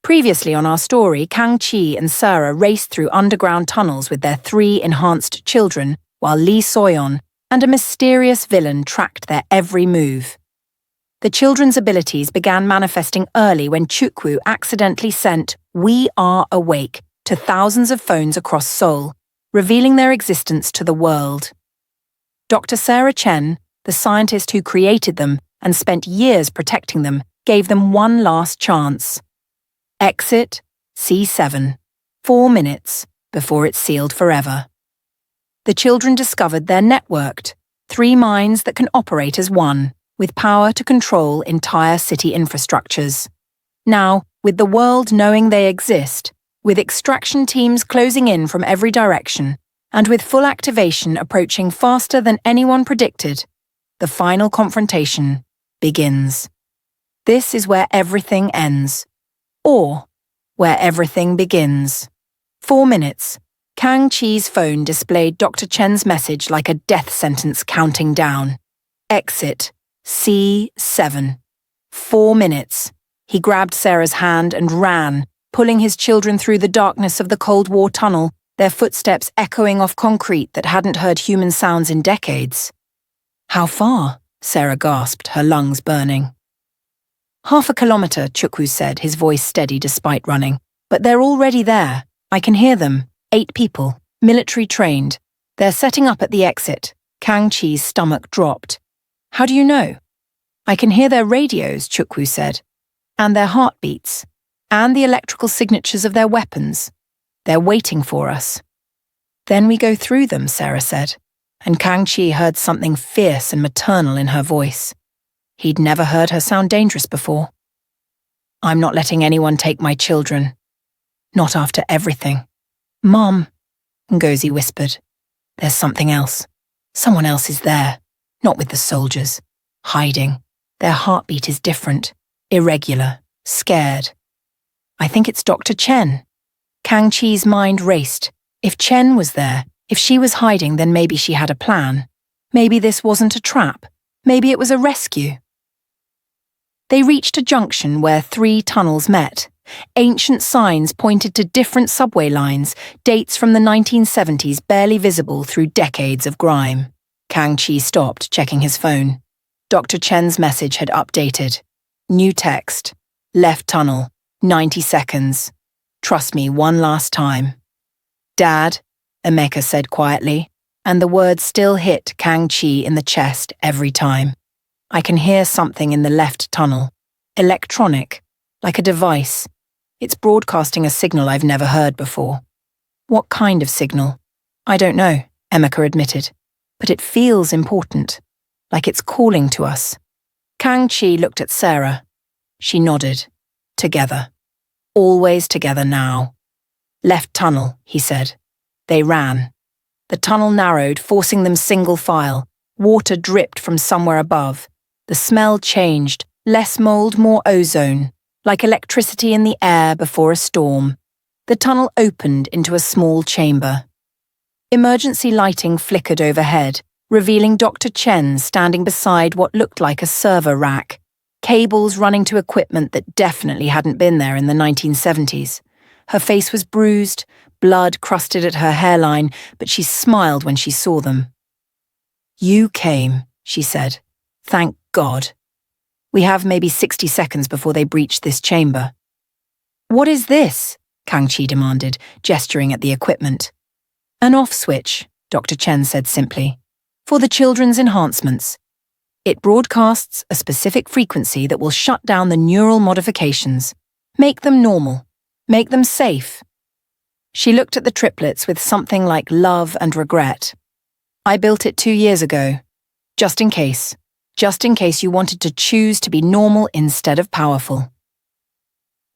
Previously on our story, Kang-chi and Sarah raced through underground tunnels with their 3 enhanced children, while Lee Soyeon and a mysterious villain tracked their every move. The children's abilities began manifesting early when Chukwu accidentally sent "We Are Awake" to thousands of phones across Seoul, revealing their existence to the world. Dr. Sarah Chen, the scientist who created them and spent years protecting them, gave them one last chance. Exit C7, 4 minutes before it's sealed forever. The children discovered they're networked, 3 minds that can operate as one, with power to control entire city infrastructures. Now, with the world knowing they exist, with extraction teams closing in from every direction, and with full activation approaching faster than anyone predicted, the final confrontation begins. This is where everything ends. Or where everything begins. 4 minutes. Kang-chi's phone displayed Dr. Chen's message like a death sentence counting down. Exit C7. 4 minutes. He grabbed Sarah's hand and ran, pulling his children through the darkness of the Cold War tunnel, their footsteps echoing off concrete that hadn't heard human sounds in decades. "How far?" Sarah gasped, her lungs burning. "Half a kilometre," Chukwu said, his voice steady despite running. "But they're already there. I can hear them. 8 people, military trained. They're setting up at the exit." Kang-chi's stomach dropped. "How do you know?" "I can hear their radios," Chukwu said. "And their heartbeats. And the electrical signatures of their weapons. They're waiting for us." "Then we go through them," Sarah said, and Kang-chi heard something fierce and maternal in her voice. He'd never heard her sound dangerous before. "I'm not letting anyone take my children. Not after everything." "Mom," Ngozi whispered. "There's something else. Someone else is there, not with the soldiers. Hiding. Their heartbeat is different, irregular, scared. I think it's Dr. Chen." Kang-chi's mind raced. If Chen was there, if she was hiding, then maybe she had a plan. Maybe this wasn't a trap. Maybe it was a rescue. They reached a junction where 3 tunnels met. Ancient signs pointed to different subway lines, dates from the 1970s barely visible through decades of grime. Kang-chi stopped, checking his phone. Dr. Chen's message had updated. New text. Left tunnel. 90 seconds. Trust me one last time. "Dad," Emeka said quietly, and the words still hit Kang-chi in the chest every time. "I can hear something in the left tunnel. Electronic, like a device. It's broadcasting a signal I've never heard before." "What kind of signal?" "I don't know," Emeka admitted. "But it feels important, like it's calling to us." Kang-chi looked at Sarah. She nodded. Together. Always together now. "Left tunnel," he said. They ran. The tunnel narrowed, forcing them single file. Water dripped from somewhere above. The smell changed, less mold, more ozone, like electricity in the air before a storm. The tunnel opened into a small chamber. Emergency lighting flickered overhead, revealing Dr. Chen standing beside what looked like a server rack, cables running to equipment that definitely hadn't been there in the 1970s. Her face was bruised, blood crusted at her hairline, but she smiled when she saw them. "You came," she said. "Thank God. We have maybe 60 seconds before they breach this chamber." "What is this?" Kang-chi demanded, gesturing at the equipment. "An off switch," Dr. Chen said simply. "For the children's enhancements. It broadcasts a specific frequency that will shut down the neural modifications, make them normal, make them safe." She looked at the triplets with something like love and regret. "I built it 2 years ago, just in case you wanted to choose to be normal instead of powerful."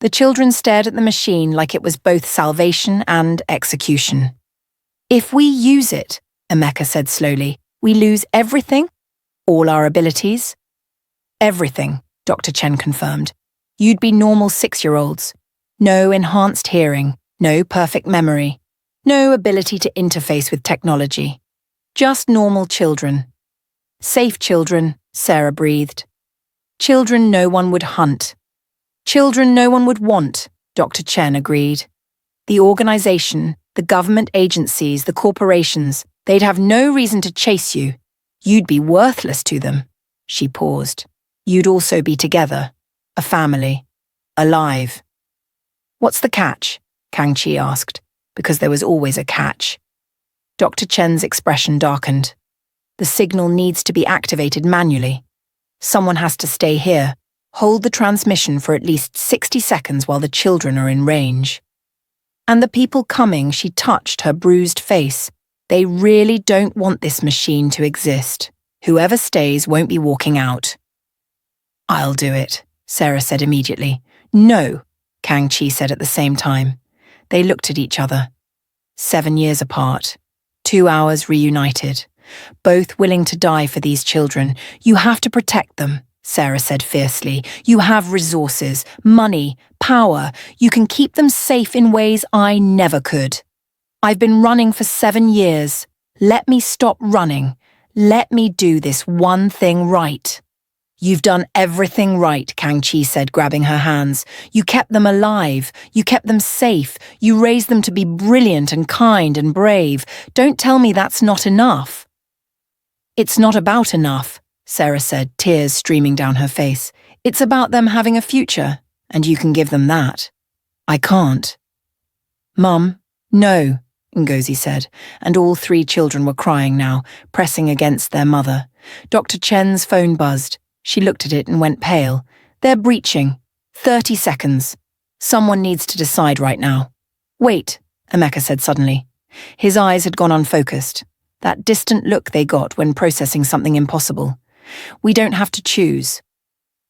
The children stared at the machine like it was both salvation and execution. "If we use it," Emeka said slowly, "we lose everything? All our abilities?" "Everything," Dr. Chen confirmed. "You'd be normal 6-year-olds. No enhanced hearing, no perfect memory, no ability to interface with technology. Just normal children. Safe children," Sarah breathed. "Children no one would hunt. Children no one would want," Dr. Chen agreed. The organization, the government agencies, the corporations, they'd have no reason to chase you. You'd be worthless to them. She paused. You'd also be together. A family. Alive. What's the catch? Kang Chi asked, because there was always a catch. Dr. Chen's expression darkened. The signal needs to be activated manually. Someone has to stay here, hold the transmission for at least 60 seconds while the children are in range. And the people coming, she touched her bruised face. They really don't want this machine to exist. Whoever stays won't be walking out. I'll do it, Sarah said immediately. No, Kang Chi said at the same time. They looked at each other. 7 years apart. 2 hours reunited. Both willing to die for these children. You have to protect them, Sarah said fiercely. You have resources, money, power. You can keep them safe in ways I never could. I've been running for 7 years. Let me stop running. Let me do this one thing right. You've done everything right, Kang Chi said, grabbing her hands. You kept them alive. You kept them safe. You raised them to be brilliant and kind and brave. Don't tell me that's not enough. It's not about enough, Sarah said, tears streaming down her face. It's about them having a future, and you can give them that. I can't. Mum, no, Ngozi said, and all 3 children were crying now, pressing against their mother. Dr. Chen's phone buzzed. She looked at it and went pale. They're breaching. 30 seconds. Someone needs to decide right now. Wait, Emeka said suddenly. His eyes had gone unfocused. That distant look they got when processing something impossible. We don't have to choose.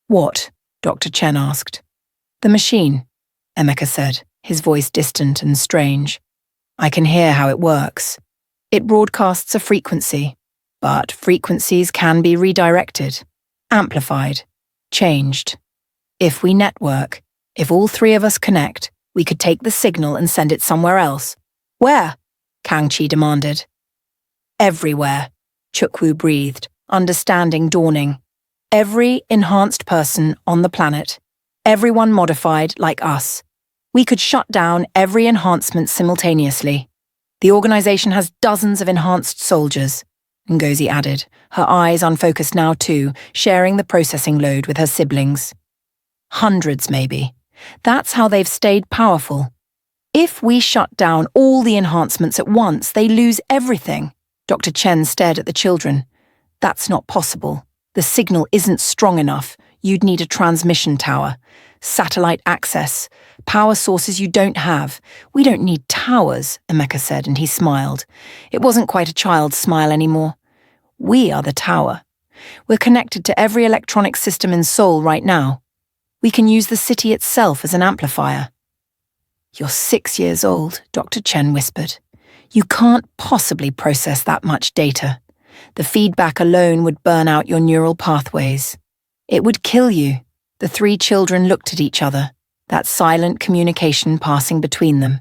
What? Dr. Chen asked. The machine, Emeka said, his voice distant and strange. I can hear how it works. It broadcasts a frequency, but frequencies can be redirected, amplified, changed. If we network, if all 3 of us connect, we could take the signal and send it somewhere else. Where? Kang Chi demanded. Everywhere, Chukwu breathed, understanding dawning. Every enhanced person on the planet. Everyone modified like us. We could shut down every enhancement simultaneously. The organization has dozens of enhanced soldiers, Ngozi added, her eyes unfocused now too, sharing the processing load with her siblings. Hundreds, maybe. That's how they've stayed powerful. If we shut down all the enhancements at once, they lose everything. Dr. Chen stared at the children. That's not possible. The signal isn't strong enough. You'd need a transmission tower. Satellite access. Power sources you don't have. We don't need towers, Emeka said, and he smiled. It wasn't quite a child's smile anymore. We are the tower. We're connected to every electronic system in Seoul right now. We can use the city itself as an amplifier. You're 6 years old, Dr. Chen whispered. You can't possibly process that much data. The feedback alone would burn out your neural pathways. It would kill you. The 3 children looked at each other, that silent communication passing between them.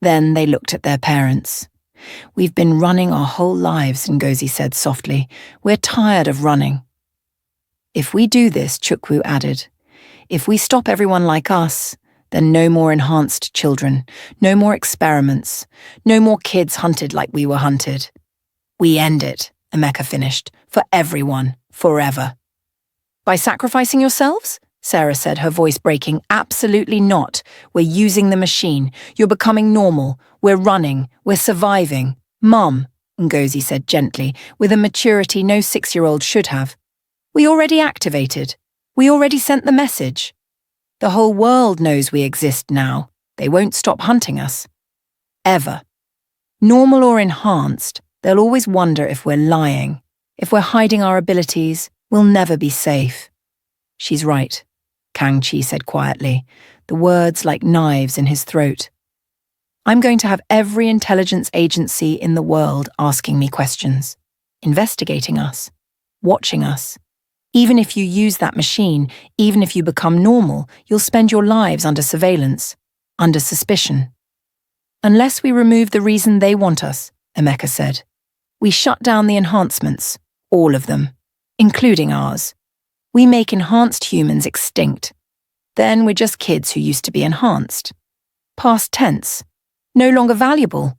Then they looked at their parents. We've been running our whole lives, Ngozi said softly. We're tired of running. If we do this, Chukwu added, if we stop everyone like us, then no more enhanced children, no more experiments, no more kids hunted like we were hunted. We end it, Emeka finished, for everyone, forever. By sacrificing yourselves? Sarah said, her voice breaking. Absolutely not. We're using the machine. You're becoming normal. We're running. We're surviving. Mum, Ngozi said gently, with a maturity no 6-year-old should have. We already activated. We already sent the message. The whole world knows we exist now. They won't stop hunting us. Ever. Normal or enhanced, they'll always wonder if we're lying. If we're hiding our abilities, we'll never be safe. She's right, Kang Chi said quietly, the words like knives in his throat. I'm going to have every intelligence agency in the world asking me questions, investigating us, watching us. Even if you use that machine, even if you become normal, you'll spend your lives under surveillance, under suspicion. Unless we remove the reason they want us, Emeka said. We shut down the enhancements, all of them, including ours. We make enhanced humans extinct. Then we're just kids who used to be enhanced. Past tense. No longer valuable.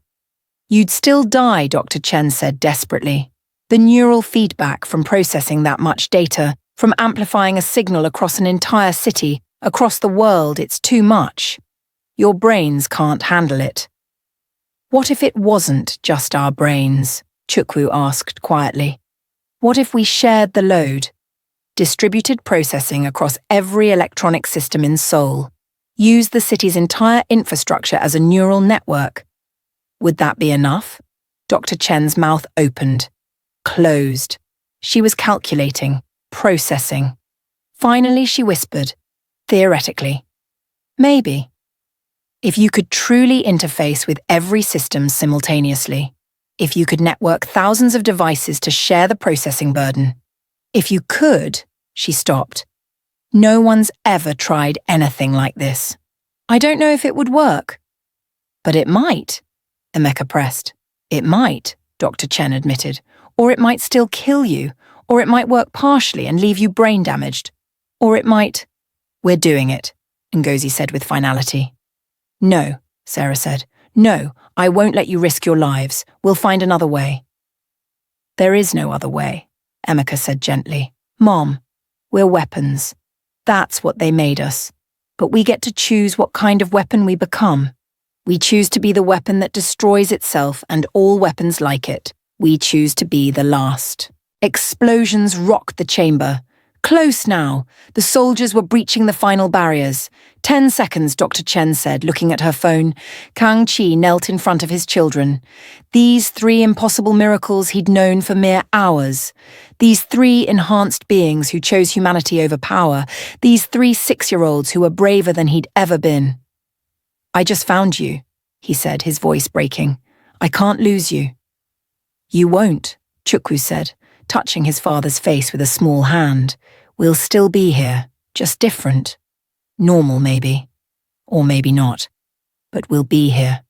You'd still die, Dr. Chen said desperately. The neural feedback from processing that much data, from amplifying a signal across an entire city, across the world, it's too much. Your brains can't handle it. What if it wasn't just our brains? Chukwu asked quietly. What if we shared the load? Distributed processing across every electronic system in Seoul. Use the city's entire infrastructure as a neural network. Would that be enough? Dr. Chen's mouth opened, closed. She was calculating, processing. Finally, she whispered, theoretically. Maybe. If you could truly interface with every system simultaneously, if you could network thousands of devices to share the processing burden. If you could, she stopped. No one's ever tried anything like this. I don't know if it would work. But it might, Emeka pressed. It might, Dr. Chen admitted. Or it might still kill you. Or it might work partially and leave you brain damaged. Or it might... We're doing it, Ngozi said with finality. No, Sarah said. No, I won't let you risk your lives. We'll find another way. There is no other way, Emeka said gently. Mom, we're weapons. That's what they made us. But we get to choose what kind of weapon we become. We choose to be the weapon that destroys itself and all weapons like it. We choose to be the last. Explosions rocked the chamber. Close now. The soldiers were breaching the final barriers. 10 seconds, Dr. Chen said, looking at her phone. Kang Chi knelt in front of his children. These 3 impossible miracles he'd known for mere hours. These 3 enhanced beings who chose humanity over power. These 3 6-year-olds who were braver than he'd ever been. I just found you, he said, his voice breaking. I can't lose you. You won't, Chukwu said, touching his father's face with a small hand. We'll still be here, just different. Normal, maybe. Or maybe not. But we'll be here.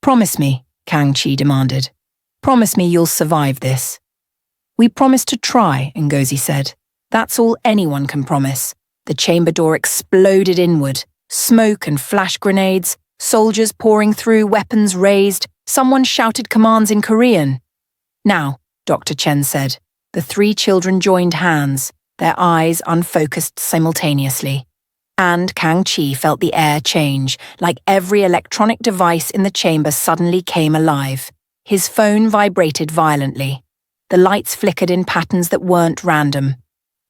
Promise me, Kang Chi demanded. Promise me you'll survive this. We promise to try, Ngozi said. That's all anyone can promise. The chamber door exploded inward. Smoke and flash grenades, soldiers pouring through, weapons raised. Someone shouted commands in Korean. Now, Dr. Chen said. The 3 children joined hands, their eyes unfocused simultaneously. And Kang Chi felt the air change, like every electronic device in the chamber suddenly came alive. His phone vibrated violently. The lights flickered in patterns that weren't random.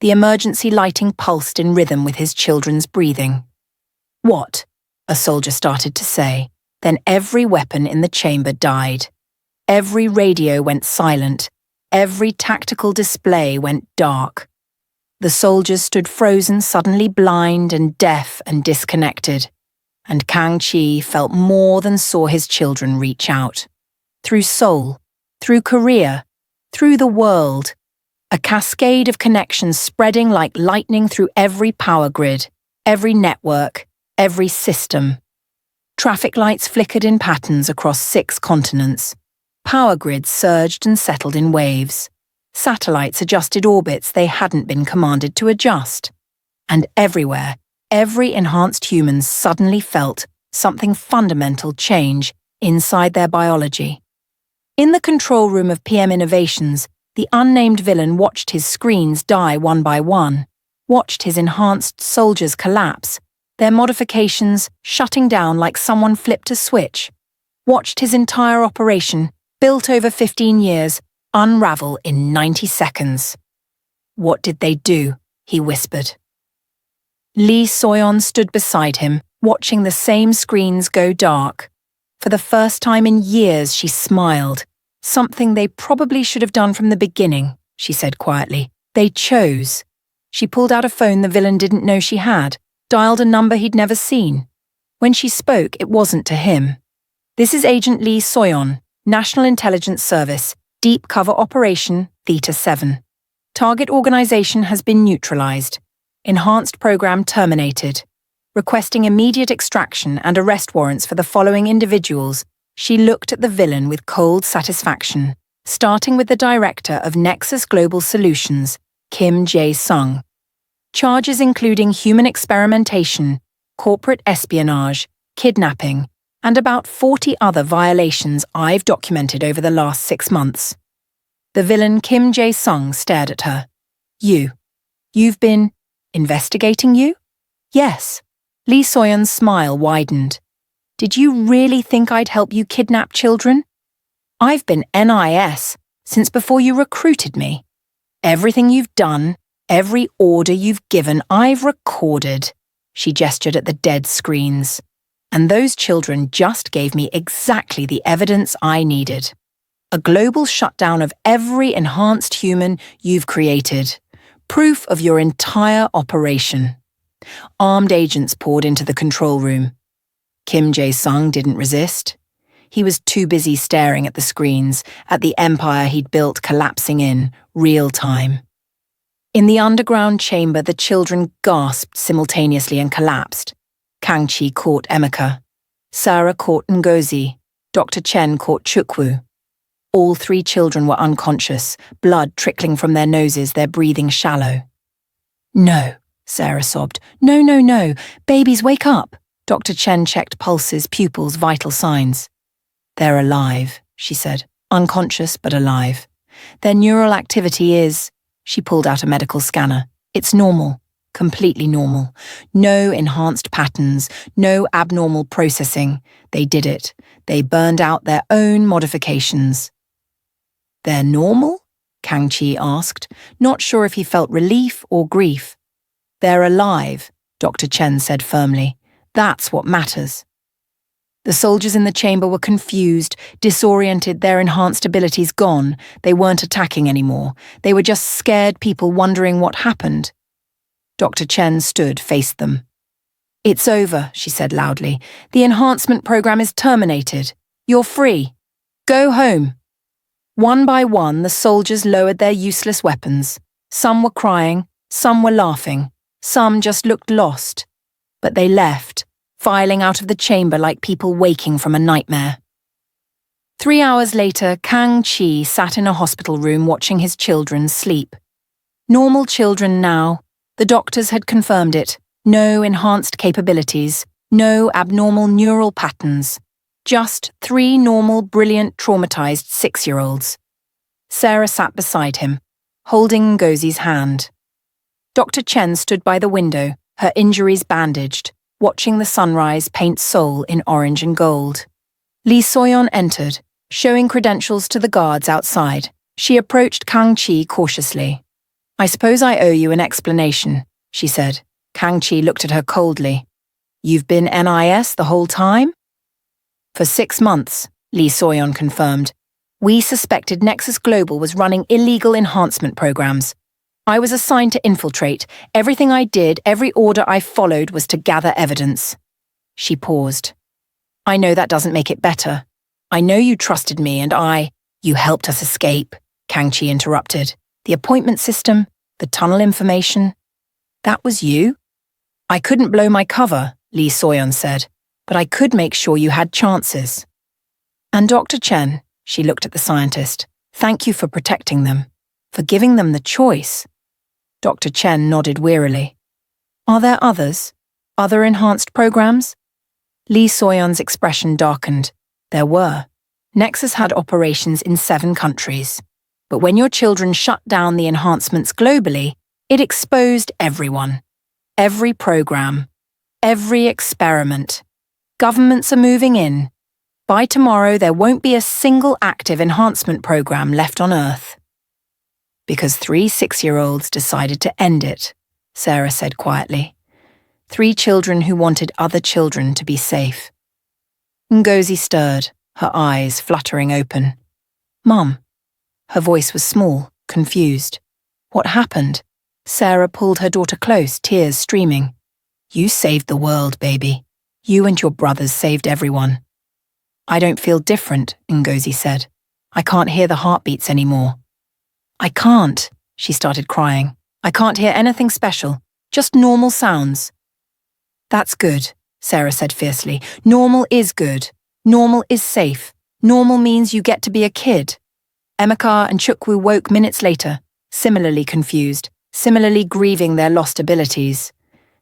The emergency lighting pulsed in rhythm with his children's breathing. What? A soldier started to say. Then every weapon in the chamber died. Every radio went silent. Every tactical display went dark. The soldiers stood frozen, suddenly blind and deaf and disconnected. And Kang Chi felt more than saw his children reach out. Through Seoul, through Korea, through the world. A cascade of connections spreading like lightning through every power grid, every network, every system. Traffic lights flickered in patterns across 6 continents. Power grids surged and settled in waves. Satellites adjusted orbits they hadn't been commanded to adjust. And everywhere, every enhanced human suddenly felt something fundamental change inside their biology. In the control room of PM Innovations, the unnamed villain watched his screens die one by one, watched his enhanced soldiers collapse, their modifications shutting down like someone flipped a switch, watched his entire operation, built over 15 years, unravel in 90 seconds. What did they do? He whispered. Lee Soyeon stood beside him, watching the same screens go dark. For the first time in years, she smiled. Something they probably should have done from the beginning, she said quietly. They chose. She pulled out a phone the villain didn't know she had, dialed a number he'd never seen. When she spoke, it wasn't to him. This is Agent Lee Soyeon, National Intelligence Service, Deep Cover Operation, Theta 7. Target organization has been neutralized. Enhanced program terminated. Requesting immediate extraction and arrest warrants for the following individuals. She looked at the villain with cold satisfaction, starting with the director of Nexus Global Solutions, Kim Jae-sung. Charges including human experimentation, corporate espionage, kidnapping, and about 40 other violations I've documented over the last 6 months. The villain Kim Jae-sung stared at her. You've been investigating you? Yes. Lee Soyeon's smile widened. Did you really think I'd help you kidnap children? I've been NIS since before you recruited me. Everything you've done, every order you've given, I've recorded. She gestured at the dead screens. And those children just gave me exactly the evidence I needed. A global shutdown of every enhanced human you've created. Proof of your entire operation. Armed agents poured into the control room. Kim Jae-sung didn't resist. He was too busy staring at the screens, at the empire he'd built collapsing in real time. In the underground chamber, the children gasped simultaneously and collapsed. Kang-chi caught Emeka. Sarah caught Ngozi. Dr. Chen caught Chukwu. All 3 children were unconscious, blood trickling from their noses, their breathing shallow. No, Sarah sobbed. No. Babies, wake up. Dr. Chen checked pulses, pupils, vital signs. They're alive, she said. Unconscious, but alive. Their neural activity is... She pulled out a medical scanner. It's normal. Completely normal. No enhanced patterns, no abnormal processing. They did it. They burned out their own modifications. They're normal? Kang-chi asked, not sure if he felt relief or grief. They're alive, Dr. Chen said firmly. That's what matters. The soldiers in the chamber were confused, disoriented, their enhanced abilities gone. They weren't attacking anymore. They were just scared people wondering what happened. Dr. Chen stood, faced them. It's over, she said loudly. The enhancement program is terminated. You're free. Go home. One by one, the soldiers lowered their useless weapons. Some were crying, some were laughing, some just looked lost. But they left, filing out of the chamber like people waking from a nightmare. 3 hours later, Kang-chi sat in a hospital room watching his children sleep. Normal children now. The doctors had confirmed it. No enhanced capabilities, no abnormal neural patterns. Just 3 normal, brilliant, traumatized 6-year-olds. Sarah sat beside him, holding Ngozi's hand. Dr. Chen stood by the window, her injuries bandaged, watching the sunrise paint Seoul in orange and gold. Lee Soyeon entered, showing credentials to the guards outside. She approached Kang-chi cautiously. I suppose I owe you an explanation, she said. Kang-chi looked at her coldly. You've been NIS the whole time? For 6 months, Lee Soyeon confirmed. We suspected Nexus Global was running illegal enhancement programs. I was assigned to infiltrate. Everything I did, every order I followed was to gather evidence. She paused. I know that doesn't make it better. I know you trusted me and You helped us escape, Kang-chi interrupted. The appointment system, the tunnel information. That was you? I couldn't blow my cover, Lee Soyeon said, but I could make sure you had chances. And Dr. Chen, she looked at the scientist, thank you for protecting them, for giving them the choice. Dr. Chen nodded wearily. Are there others? Other enhanced programs? Lee Soyeon's expression darkened. There were. Nexus had operations in 7 countries. But when your children shut down the enhancements globally, it exposed everyone. Every program. Every experiment. Governments are moving in. By tomorrow, there won't be a single active enhancement program left on Earth. Because 3 6-year-olds decided to end it, Sarah said quietly. 3 children who wanted other children to be safe. Ngozi stirred, her eyes fluttering open. Mum. Her voice was small, confused. What happened? Sarah pulled her daughter close, tears streaming. You saved the world, baby. You and your brothers saved everyone. I don't feel different, Ngozi said. I can't hear the heartbeats anymore. I can't, she started crying. I can't hear anything special, just normal sounds. That's good, Sarah said fiercely. Normal is good. Normal is safe. Normal means you get to be a kid. Emeka and Chukwu woke minutes later, similarly confused, similarly grieving their lost abilities.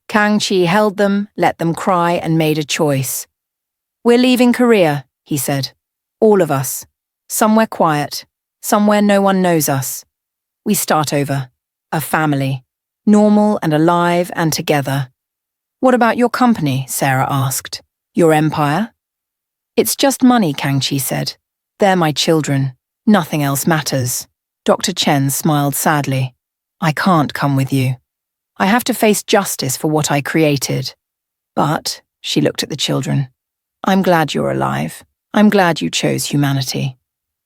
Kang-chi held them, let them cry, and made a choice. We're leaving Korea, he said. All of us. Somewhere quiet. Somewhere no one knows us. We start over. A family. Normal and alive and together. What about your company? Sarah asked. Your empire? It's just money, Kang-chi said. They're my children. Nothing else matters. Dr. Chen smiled sadly. I can't come with you. I have to face justice for what I created. But, she looked at the children, I'm glad you're alive. I'm glad you chose humanity.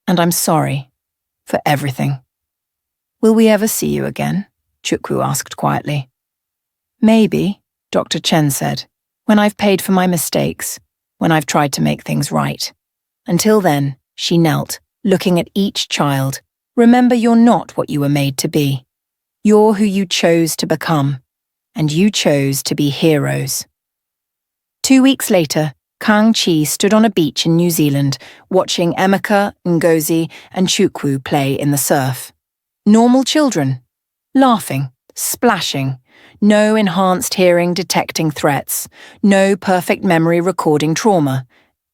And I'm sorry for everything. Will we ever see you again? Chukwu asked quietly. Maybe, Dr. Chen said, when I've paid for my mistakes, when I've tried to make things right. Until then, she knelt, looking at each child. Remember, you're not what you were made to be. You're who you chose to become, and you chose to be heroes. 2 weeks later, Kang-chi stood on a beach in New Zealand, watching Emeka, Ngozi, and Chukwu play in the surf. Normal children. Laughing, splashing, no enhanced hearing detecting threats, no perfect memory recording trauma.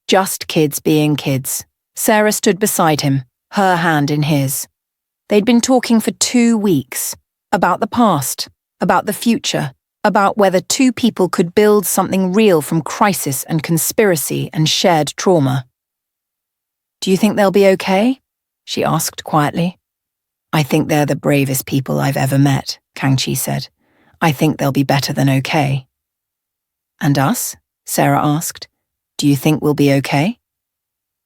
Just kids being kids. Sarah stood beside him, her hand in his. They'd been talking for 2 weeks. About the past, about the future, about whether two people could build something real from crisis and conspiracy and shared trauma. Do you think they'll be okay? She asked quietly. I think they're the bravest people I've ever met, Kang-chi said. I think they'll be better than okay. And us? Sarah asked. Do you think we'll be okay?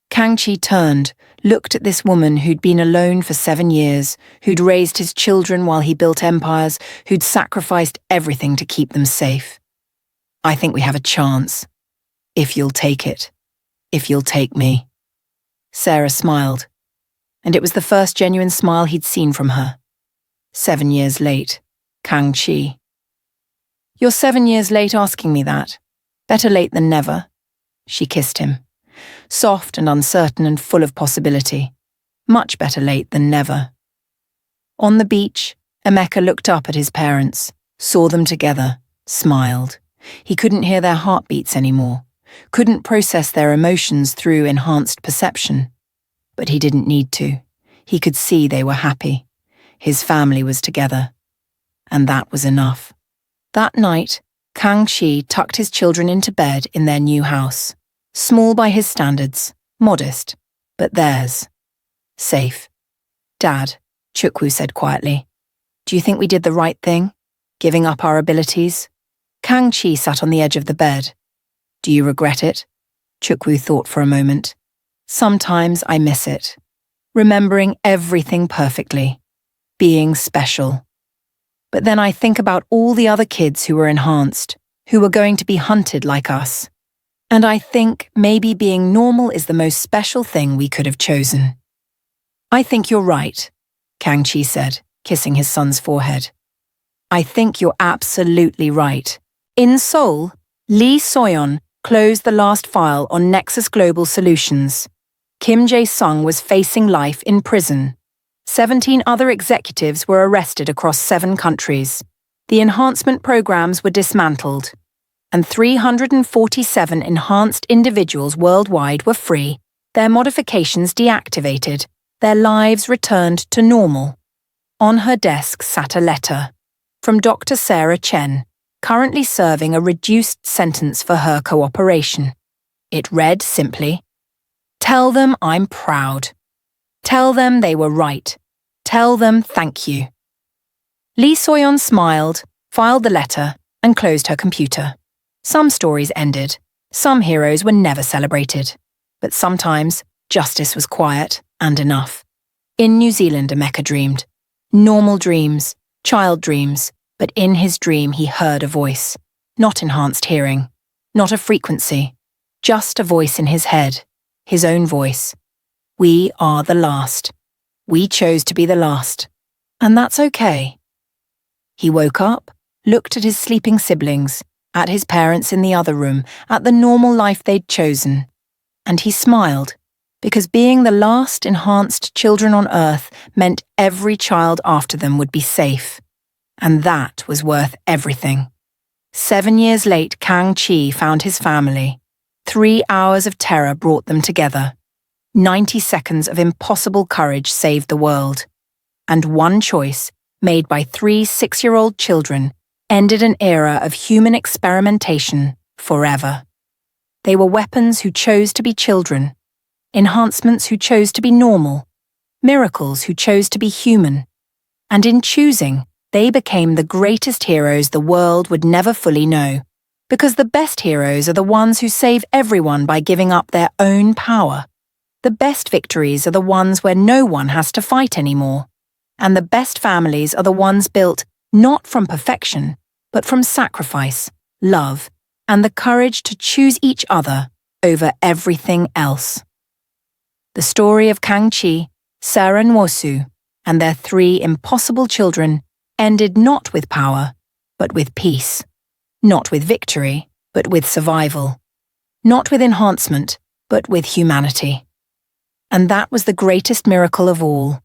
Kang-chi turned, looked at this woman who'd been alone for 7 years, who'd raised his children while he built empires, who'd sacrificed everything to keep them safe. I think we have a chance. If you'll take it. If you'll take me. Sarah smiled, and it was the first genuine smile he'd seen from her. 7 years late, Kang-chi. You're 7 years late asking me that. Better late than never. She kissed him. Soft and uncertain and full of possibility. Much better late than never. On the beach, Emeka looked up at his parents, saw them together, smiled. He couldn't hear their heartbeats anymore, couldn't process their emotions through enhanced perception. But he didn't need to. He could see they were happy. His family was together. And that was enough. That night, Kang-chi tucked his children into bed in their new house. Small by his standards, modest, but theirs. Safe. Dad, Chukwu said quietly, do you think we did the right thing, giving up our abilities? Kang-chi sat on the edge of the bed. Do you regret it? Chukwu thought for a moment. Sometimes I miss it. Remembering everything perfectly. Being special. But then I think about all the other kids who were enhanced, who were going to be hunted like us. And I think maybe being normal is the most special thing we could have chosen. I think you're right, Kang-chi said, kissing his son's forehead. I think you're absolutely right. In Seoul, Lee Soyeon closed the last file on Nexus Global Solutions. Kim Jae-sung was facing life in prison. 17 other executives were arrested across 7 countries. The enhancement programs were dismantled. And 347 enhanced individuals worldwide were free, their modifications deactivated, their lives returned to normal. On her desk sat a letter from Dr. Sarah Chen, currently serving a reduced sentence for her cooperation. It read simply, Tell them I'm proud. Tell them they were right. Tell them thank you. Lee Soyeon smiled, filed the letter, and closed her computer. Some stories ended, some heroes were never celebrated, but sometimes justice was quiet and enough. In New Zealand, Emeka dreamed. Normal dreams, child dreams, but in his dream he heard a voice. Not enhanced hearing, not a frequency, just a voice in his head, his own voice. We are the last. We chose to be the last, and that's okay. He woke up, looked at his sleeping siblings, at his parents in the other room, at the normal life they'd chosen. And he smiled, because being the last enhanced children on Earth meant every child after them would be safe. And that was worth everything. 7 years late, Kang-chi found his family. 3 hours of terror brought them together. 90 seconds of impossible courage saved the world. And one choice, made by 3 6-year-old children, ended an era of human experimentation forever. They were weapons who chose to be children, enhancements who chose to be normal, miracles who chose to be human. And in choosing, they became the greatest heroes the world would never fully know, because the best heroes are the ones who save everyone by giving up their own power. The best victories are the ones where no one has to fight anymore. And the best families are the ones built not from perfection, but from sacrifice, love, and the courage to choose each other over everything else. The story of Kang-chi, Sera and Wosu, and their 3 impossible children ended not with power, but with peace. Not with victory, but with survival. Not with enhancement, but with humanity. And that was the greatest miracle of all.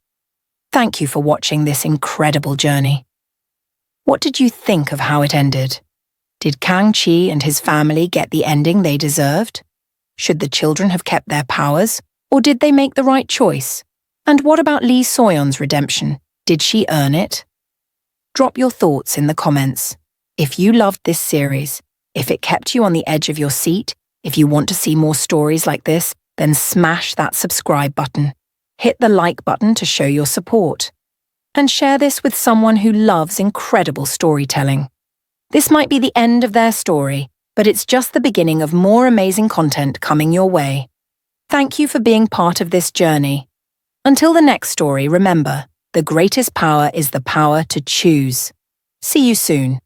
Thank you for watching this incredible journey. What did you think of how it ended? Did Kang-chi and his family get the ending they deserved? Should the children have kept their powers, or did they make the right choice? And what about Lee Soyeon's redemption? Did she earn it? Drop your thoughts in the comments. If you loved this series, if it kept you on the edge of your seat, if you want to see more stories like this, then smash that subscribe button. Hit the like button to show your support. And share this with someone who loves incredible storytelling. This might be the end of their story, but it's just the beginning of more amazing content coming your way. Thank you for being part of this journey. Until the next story, remember, the greatest power is the power to choose. See you soon.